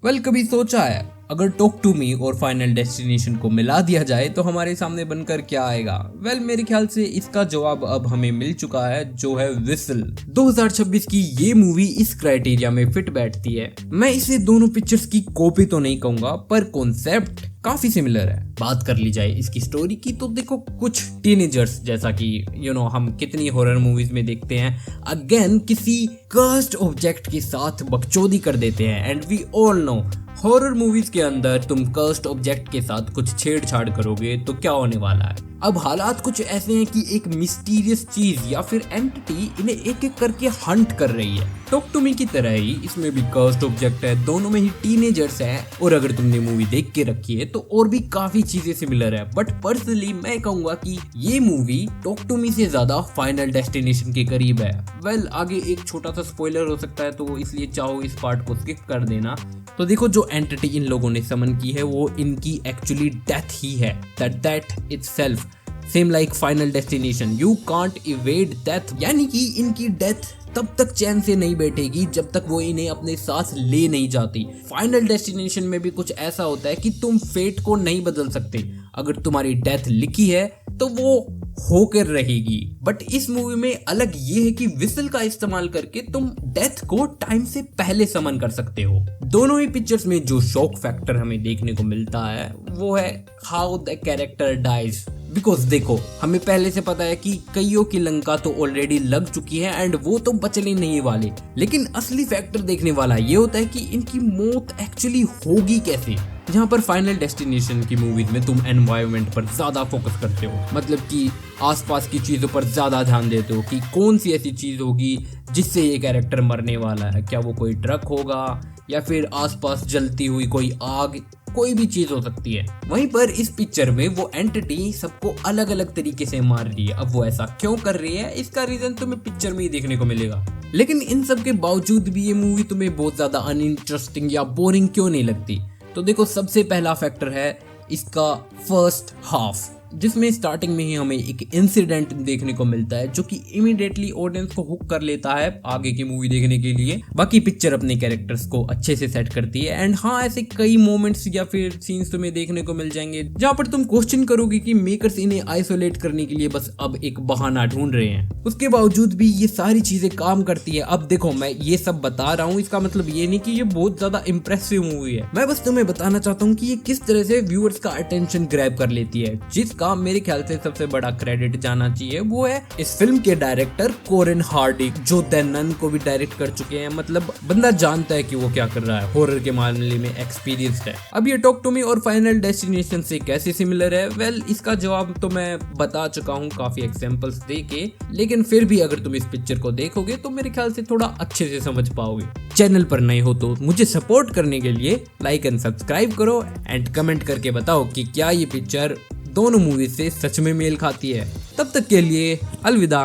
Well कभी सोचा है अगर टॉक टू मी और फाइनल डेस्टिनेशन को मिला दिया जाए तो हमारे सामने बनकर क्या आएगा? वेल मेरे ख्याल से इसका जवाब अब हमें मिल चुका है, जो है विसल। 2026 की ये मूवी इस क्राइटेरिया में फिट बैठती है। मैं इसे दोनों पिक्चर्स की कॉपी तो नहीं कहूंगा, पर कॉन्सेप्ट काफी सिमिलर है। बात कर ली जाए इसकी स्टोरी की तो देखो, कुछ टीनेजर्स, जैसा कि हम कितनी हॉरर मूवीज में देखते हैं, अगेन किसी कर्स्ड ऑब्जेक्ट के साथ बकचोदी कर देते हैं। And we all know horror movies के अंदर तुम कर्स्ड ऑब्जेक्ट के साथ कुछ छेड़छाड़ करोगे तो क्या होने वाला है। अब हालात कुछ ऐसे हैं कि एक मिस्टीरियस चीज या फिर एंटिटी इन्हें एक एक करके हंट कर रही है। टॉक टू मी की तरह ही इसमें भी कर्स्ड ऑब्जेक्ट है, दोनों में ही टीनेजर्स हैं, और अगर तुमने मूवी देख के रखी है तो और भी काफी चीजें सिमिलर है। बट पर्सनली मैं कहूंगा कि ये मूवी टॉक टू मी से ज्यादा फाइनल डेस्टिनेशन के करीब है। वेल आगे एक छोटा सा स्पॉइलर हो सकता है, तो इसलिए चाहो इस पार्ट को स्किप कर देना। तो देखो, जो एंटिटी इन लोगों ने समन की है वो इनकी एक्चुअली डेथ ही है। That itself same like final destination, you can't evade death. यानी कि इनकी डेथ तब तक चैन से नहीं बैठेगी जब तक वो इन्हें अपने साथ ले नहीं जाती। फाइनल डेस्टिनेशन में भी कुछ ऐसा होता है कि तुम फेट को नहीं बदल सकते। अगर तुम्हारी डेथ लिखी है तो वो होकर रहेगी। बट इस मूवी में अलग ये है कि विसल का इस्तेमाल करके तुम डेथ को टाइम से पहले समन कर सकते हो। दोनों ही पिक्चर्स में जो शॉक फैक्टर हमें देखने को मिलता है वो है how the character dies. Because देखो, हमें पहले से पता है कि कईयों की लंका तो ऑलरेडी लग चुकी है एंड वो तो बचने नहीं वाले। लेकिन असली फैक्टर देखने वाला ये होता है कि इनकी मौत एक्चुअली होगी कैसे। जहाँ पर फाइनल डेस्टिनेशन की मूवीज में तुम एनवायरनमेंट पर ज्यादा फोकस करते हो, मतलब कि आसपास की चीजों पर ज्यादा ध्यान देते हो कि कौन सी ऐसी चीज होगी जिससे ये कैरेक्टर मरने वाला है। क्या वो कोई ट्रक होगा या फिर आसपास जलती हुई कोई आग, कोई भी चीज हो सकती है। वहीं पर इस पिक्चर में वो एंटिटी सबको अलग अलग तरीके से मार रही है। अब वो ऐसा क्यों कर रही है, इसका रीजन तुम्हें पिक्चर में ही देखने को मिलेगा। लेकिन इन सब के बावजूद भी ये मूवी तुम्हें बहुत ज्यादा अनइंटरेस्टिंग या बोरिंग क्यों नहीं लगती? तो देखो, सबसे पहला फैक्टर है इसका फर्स्ट हाफ, जिसमें स्टार्टिंग में ही हमें एक इंसिडेंट देखने को मिलता है जो कि इमीडिएटली ऑडियंस को हुक कर लेता है आगे की मूवी देखने के लिए। बाकी पिक्चर अपने कैरेक्टर्स को अच्छे से सेट करती है। एंड हाँ, ऐसे कई मोमेंट्स या फिर सीन्स तुम्हें देखने को मिल जाएंगे जहां पर तुम क्वेश्चन करोगे कि मेकर्स इन्हें आइसोलेट करने के लिए बस अब एक बहाना ढूंढ रहे हैं। उसके बावजूद भी ये सारी चीजें काम करती है। अब देखो, मैं ये सब बता रहा हूँ, इसका मतलब ये नहीं कि ये बहुत ज्यादा इंप्रेसिव मूवी है। मैं बस तुम्हें बताना चाहता हूँ कि ये किस तरह से व्यूअर्स का अटेंशन ग्रैब कर लेती है। जिसका मेरे ख्याल से सबसे बड़ा क्रेडिट जाना चाहिए वो है इस फिल्म के डायरेक्टर कोरिन हार्डिक, जो द नन को भी डायरेक्ट कर चुके हैं। मतलब बंदा जानता है कि वो क्या कर रहा है, हॉरर के मामले में एक्सपीरियंस्ड है। अब ये टॉक टू मी और फाइनल डेस्टिनेशन से कैसे सिमिलर है? वेल इसका जवाब तो मैं बता चुका हूँ काफी एग्जांपल्स देके, लेकिन फिर भी अगर तुम इस पिक्चर को देखोगे तो मेरे ख्याल से थोड़ा अच्छे से समझ पाओगे। चैनल पर नए हो तो मुझे सपोर्ट करने के लिए लाइक एंड सब्सक्राइब करो एंड कमेंट करके बताओ कि क्या ये पिक्चर दोनों मूवी से सच में मेल खाती है। तब तक के लिए अलविदा।